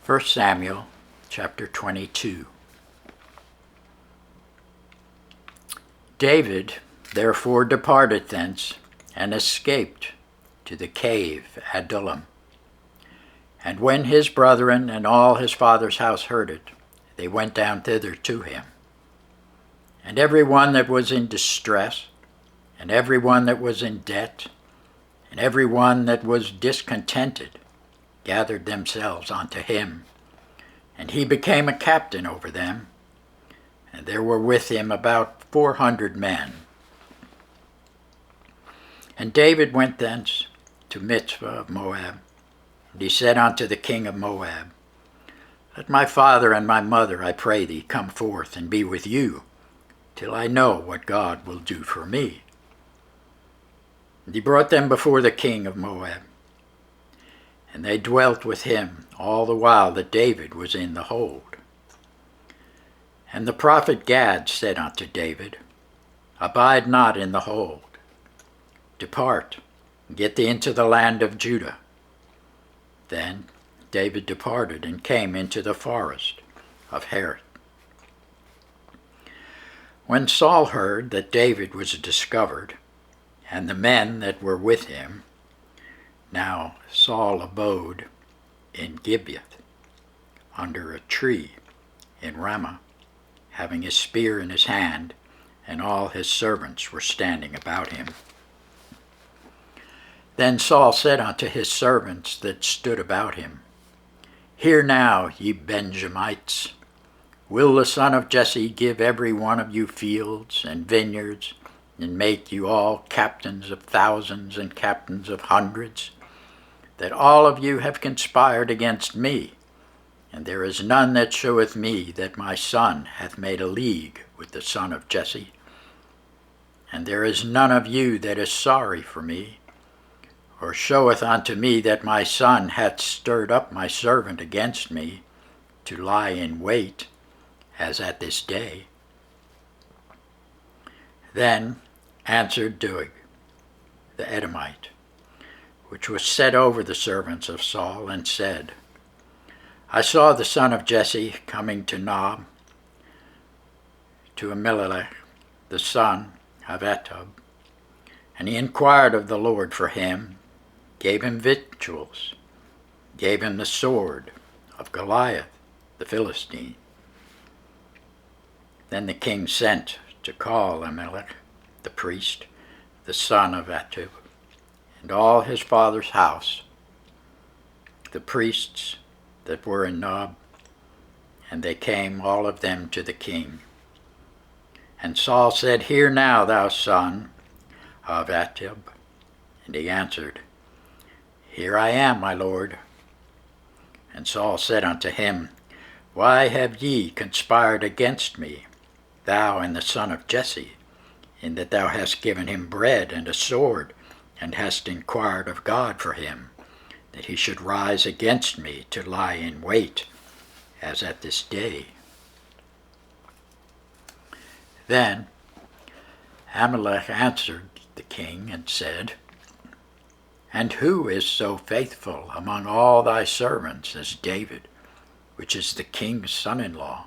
1 Samuel chapter 22. David therefore departed thence, and escaped to the cave Adullam. And when his brethren and all his father's house heard it, they went down thither to him. And every one that was in distress, and every one that was in debt, and every one that was discontented, gathered themselves unto him. And he became a captain over them, and there were with him about 400 men. And David went thence to Mizpah of Moab, and he said unto the king of Moab, Let my father and my mother, I pray thee, come forth and be with you, till I know what God will do for me. And he brought them before the king of Moab, and they dwelt with him all the while that David was in the hold. And the prophet Gad said unto David, Abide not in the hold. Depart, get thee into the land of Judah. Then David departed and came into the forest of Hereth. When Saul heard that David was discovered, and the men that were with him, now Saul abode in Gibeah, under a tree in Ramah, having his spear in his hand, and all his servants were standing about him. Then Saul said unto his servants that stood about him, Hear now, ye Benjamites, will the son of Jesse give every one of you fields and vineyards, and make you all captains of thousands and captains of hundreds, that all of you have conspired against me, and there is none that sheweth me that my son hath made a league with the son of Jesse? And there is none of you that is sorry for me, or showeth unto me that my son hath stirred up my servant against me, to lie in wait, as at this day. Then answered Doeg, the Edomite, which was set over the servants of Saul, and said, I saw the son of Jesse coming to Nob, to Ahimelech, the son of Ahitub, and he inquired of the Lord for him, gave him victuals, gave him the sword of Goliath the Philistine. Then the king sent to call Ahimelech the priest, the son of Ahitub, and all his father's house, the priests that were in Nob, and they came all of them to the king. And Saul said, Hear now, thou son of Ahitub. And he answered, Here I am, my lord. And Saul said unto him, Why have ye conspired against me, thou and the son of Jesse, in that thou hast given him bread and a sword, and hast inquired of God for him, that he should rise against me to lie in wait, as at this day? Then Ahimelech answered the king and said, And who is so faithful among all thy servants as David, which is the king's son-in-law,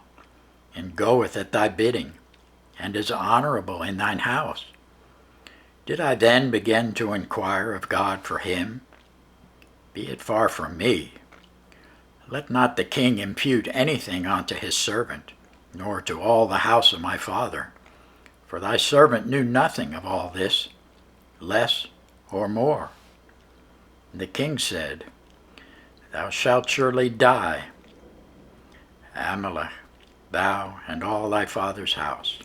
and goeth at thy bidding, and is honorable in thine house? Did I then begin to inquire of God for him? Be it far from me. Let not the king impute anything unto his servant, nor to all the house of my father. For thy servant knew nothing of all this, less or more. And the king said, Thou shalt surely die, Ahimelech, thou and all thy father's house.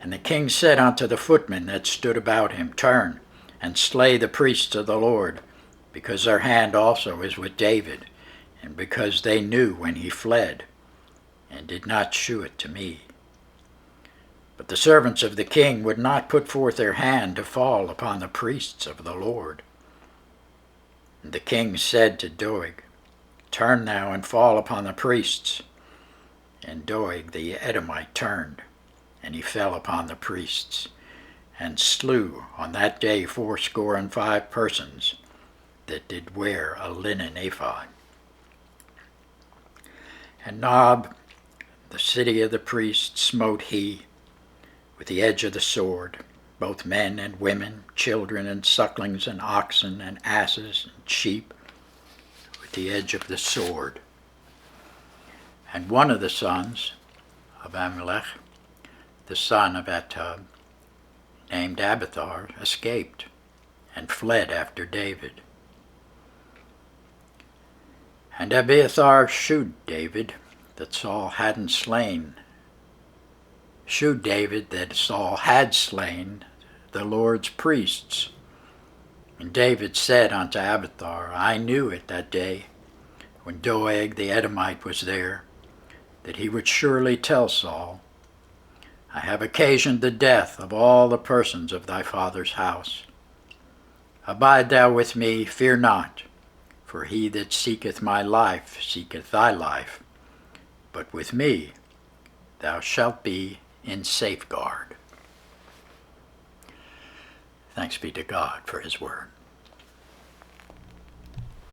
And the king said unto the footmen that stood about him, Turn, and slay the priests of the Lord, because their hand also is with David, and because they knew when he fled, and did not shew it to me. But the servants of the king would not put forth their hand to fall upon the priests of the Lord. And the king said to Doeg, Turn thou and fall upon the priests. And Doeg the Edomite turned, and he fell upon the priests, and slew on that day 75 persons that did wear a linen ephod. And Nob, the city of the priests, smote he with the edge of the sword, both men and women, children and sucklings and oxen and asses and sheep, with the edge of the sword. And one of the sons of Amalek, the son of Atub, named Abiathar, escaped and fled after David. And Abiathar shewed David that Saul had slain the Lord's priests. And David said unto Abiathar, I knew it that day, when Doeg the Edomite was there, that he would surely tell Saul, I have occasioned the death of all the persons of thy father's house. Abide thou with me, fear not, for he that seeketh my life seeketh thy life, but with me thou shalt be in safeguard. Thanks be to God for his word.